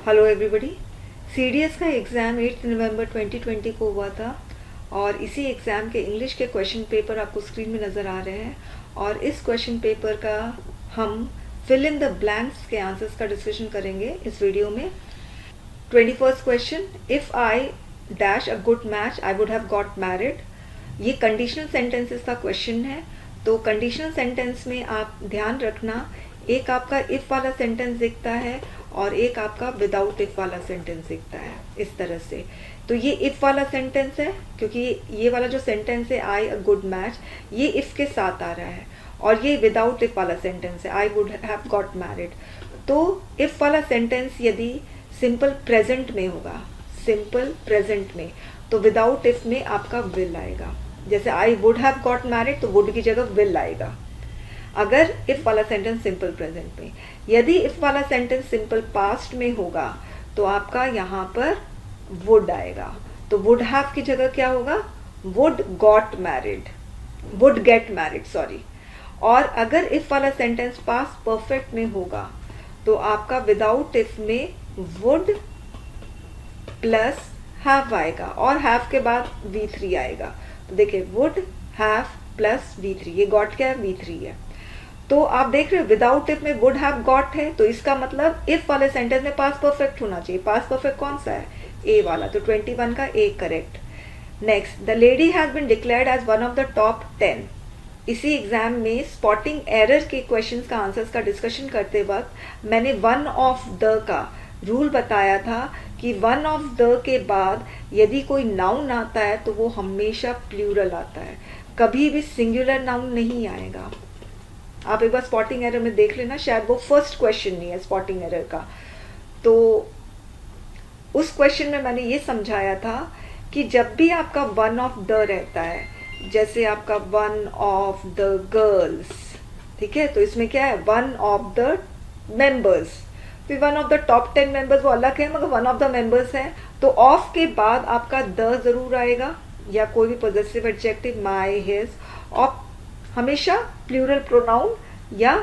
Hello everybody. CDS का exam 8 नवंबर 2020 को हुआ था और इसी एग्ज़ाम के इंग्लिश के क्वेश्चन पेपर आपको स्क्रीन में नज़र आ रहे हैं और इस क्वेश्चन पेपर का हम फिल इन द ब्लैंक्स के आंसर्स का डिस्कशन करेंगे इस वीडियो में। 21st question, if I dash a good match I would have got married. ये कंडीशनल सेंटेंसेस का क्वेश्चन है। तो कंडीशनल सेंटेंस में आप ध्यान रखना, एक आपका इफ़ वाला सेंटेंस दिखता है और एक आपका विदाउट इफ़ वाला सेंटेंस दिखता है इस तरह से। तो ये इफ़ वाला सेंटेंस है क्योंकि ये वाला जो सेंटेंस है आई अ गुड मैच, ये इफ़ के साथ आ रहा है और ये विदाउट इफ़ वाला सेंटेंस है I would have got married. तो इफ़ वाला सेंटेंस यदि सिंपल प्रेजेंट में होगा, सिंपल प्रेजेंट में, तो विदाउट इफ़ में आपका विल आएगा। जैसे I would have got married तो वुड की जगह विल आएगा अगर इफ वाला सेंटेंस सिंपल प्रेजेंट में। यदि इफ वाला सेंटेंस सिंपल पास्ट में होगा तो आपका यहाँ पर वुड आएगा। तो वुड हैव की जगह क्या होगा, would got married, would get married sorry. और अगर इफ वाला सेंटेंस पास्ट परफेक्ट में होगा तो आपका विदाउट इफ में वुड प्लस हैव आएगा और हैव के बाद V3 आएगा। तो देखिए वुड हैव प्लस V3, ये गॉट क्या है, V3 है। तो आप देख रहे हो विदाउट इफ में वुड हैव गॉट है, तो इसका मतलब इफ वाले सेंटेंस में पास्ट परफेक्ट होना चाहिए। पास्ट परफेक्ट कौन सा है, ए वाला, तो 21 का A correct. Next, the lady has been declared as one of the top 10। इसी एग्जाम में स्पॉटिंग एरर के क्वेश्चंस का आंसर्स का डिस्कशन करते वक्त मैंने वन ऑफ द का रूल बताया था कि वन ऑफ द के बाद यदि कोई नाउन आता है तो वो हमेशा प्लूरल आता है, कभी भी सिंगुलर नाउन नहीं आएगा। आप एक बार स्पॉटिंग एरर में देख लेना, शायद वो फर्स्ट क्वेश्चन नहीं है स्पॉटिंग एरर का। तो उस क्वेश्चन में मैंने ये समझाया था कि जब भी आपका वन ऑफ द रहता है, जैसे आपका वन ऑफ द गर्ल्स, ठीक है, तो इसमें क्या है, वन ऑफ द मेंबर्स। फिर one of the top 10 members वो अलग है मगर वन ऑफ द मेंबर्स है, तो ऑफ के बाद आपका द जरूर आएगा या कोई भी पॉजिटिव एडजेक्टिव, माई, हिज, और हमेशा प्लूरल प्रोनाउन या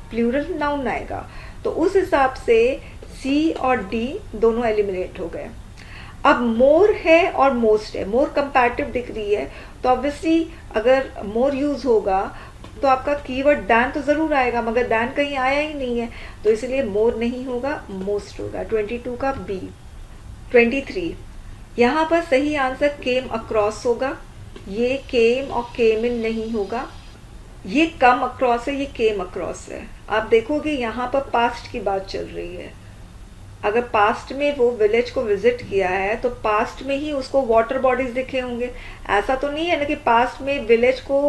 प्लूरल नाउन आएगा। तो उस हिसाब से सी और डी दोनों एलिमिनेट हो गए। अब मोर है और मोस्ट है, मोर कंपैरेटिव दिख रही है, तो ऑब्वियसली अगर मोर यूज होगा तो आपका कीवर्ड दैन तो जरूर आएगा मगर दैन कहीं आया ही नहीं है, तो इसलिए मोर नहीं होगा, मोस्ट होगा। 22 का बी। 23, यहाँ पर सही आंसर केम अक्रॉस होगा, ये केम और केम इन नहीं होगा। ये कम अक्रॉस है, ये केम अक्रॉस है। आप देखोगे यहाँ पर पास्ट की बात चल रही है। अगर पास्ट में वो विलेज को विजिट किया है तो पास्ट में ही उसको वाटर बॉडीज दिखे होंगे। ऐसा तो नहीं है ना कि पास्ट में विलेज को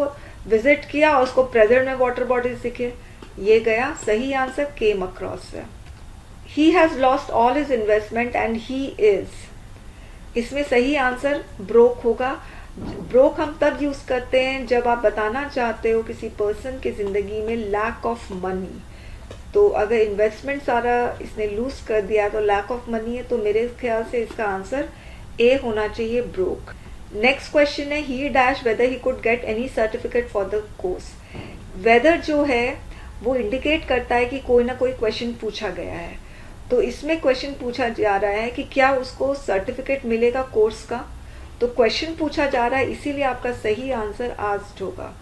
विजिट किया और उसको प्रेजेंट में वाटर बॉडीज दिखे। ये गया, सही आंसर केम अक्रॉस है। He has lost all his investment and he is, इसमें सही आंसर ब्रोक होगा। ब्रोक हम तब यूज करते हैं जब आप बताना चाहते हो किसी पर्सन की जिंदगी में लैक ऑफ मनी। तो अगर इन्वेस्टमेंट सारा इसने लूज कर दिया तो लैक ऑफ मनी है, तो मेरे ख्याल से इसका आंसर ए होना चाहिए, ब्रोक। नेक्स्ट क्वेश्चन है, he dash whether he could get any certificate for the course. Whether जो है वो इंडिकेट करता है कि कोई ना कोई क्वेश्चन पूछा गया है, तो इसमें क्वेश्चन पूछा जा रहा है कि क्या उसको सर्टिफिकेट मिलेगा कोर्स का। तो क्वेश्चन पूछा जा रहा है, इसीलिए आपका सही आंसर आस्क्ड होगा,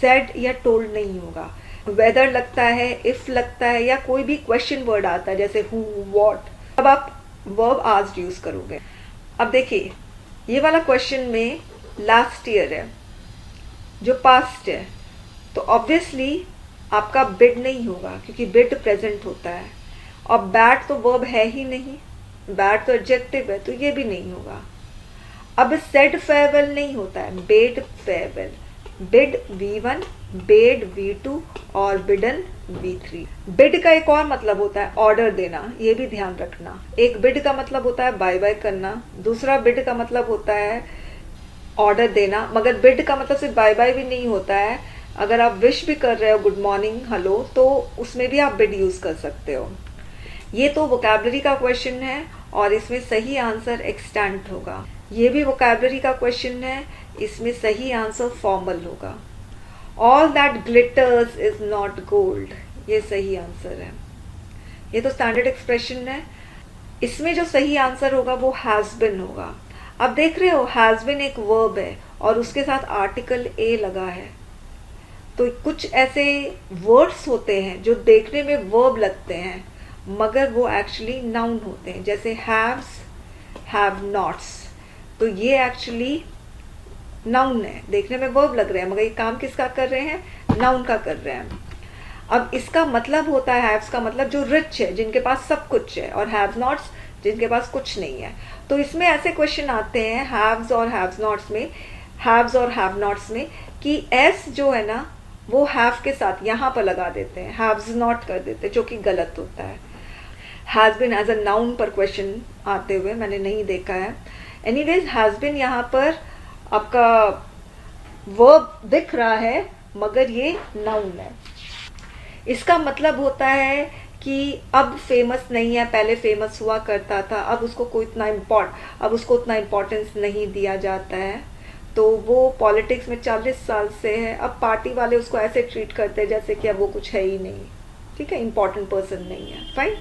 सेड या टोल्ड नहीं होगा। वेदर लगता है, इफ लगता है, या कोई भी क्वेश्चन वर्ड आता है जैसे हु, व्हाट, अब आप वर्ब आस्क्ड यूज करोगे। अब देखिए ये वाला क्वेश्चन में लास्ट ईयर है जो पास्ट है, तो ऑब्वियसली आपका बिड नहीं होगा क्योंकि बिड प्रेजेंट होता है, और बैड तो वर्ब है ही नहीं, बैड तो एडजेक्टिव है, तो ये भी नहीं होगा। अब सेड फेयरवेल नहीं होता है, bed farewell. Bid V1, bed V2 और बिडन V3। बिड का एक और मतलब होता है ऑर्डर देना, ये भी ध्यान रखना। एक बिड का मतलब होता है बाय बाय करना, दूसरा बिड का मतलब होता है ऑर्डर देना, मगर बिड का मतलब सिर्फ बाय बाय भी नहीं होता है। अगर आप विश भी कर रहे हो गुड मॉर्निंग, हेलो, तो उसमें भी आप बिड यूज कर सकते हो। ये तो वोकैबुलरी का क्वेश्चन है और इसमें सही आंसर एक्सटेंट होगा। ये भी वोकैबुलरी का क्वेश्चन है, इसमें सही आंसर फॉर्मल होगा। All that glitters is not gold, ये सही आंसर है। ये तो स्टैंडर्ड एक्सप्रेशन है। इसमें जो सही आंसर होगा वो हैज बिन होगा। अब देख रहे हो हैज बिन एक वर्ब है और उसके साथ आर्टिकल ए लगा है। तो कुछ ऐसे वर्ड्स होते हैं जो देखने में वर्ब लगते हैं मगर वो एक्चुअली नाउन होते हैं, जैसे हैव्स, हैव नॉट्स। तो ये एक्चुअली नाउन है, देखने में वर्ब लग रहे हैं मगर ये काम किसका कर रहे हैं, नाउन का कर रहे हैं। अब इसका मतलब होता है, हैव्स का मतलब जो रिच है, जिनके पास सब कुछ है, और हैव नॉट्स जिनके पास कुछ नहीं है। तो इसमें ऐसे क्वेश्चन आते हैं हैव्स और हैव नॉट्स में, हैव्स और हैव नॉट्स में, कि एस जो है ना वो हैव के साथ यहाँ पर लगा देते हैं, हैव्स नॉट कर देते हैं, जो कि गलत होता है। Has been as a noun पर क्वेश्चन आते हुए मैंने नहीं देखा है। एनीवेज हैज बिन यहाँ पर आपका वर्ब दिख रहा है मगर ये नाउन है। इसका मतलब होता है कि अब फेमस नहीं है, पहले फेमस हुआ करता था, अब उसको उतना इम्पोर्टेंस नहीं दिया जाता है। तो वो पॉलिटिक्स में 40 साल से है, अब पार्टी वाले उसको ऐसे ट्रीट करते हैं जैसे कि अब वो कुछ है ही नहीं, ठीक है, इम्पोर्टेंट पर्सन नहीं है। फाइन।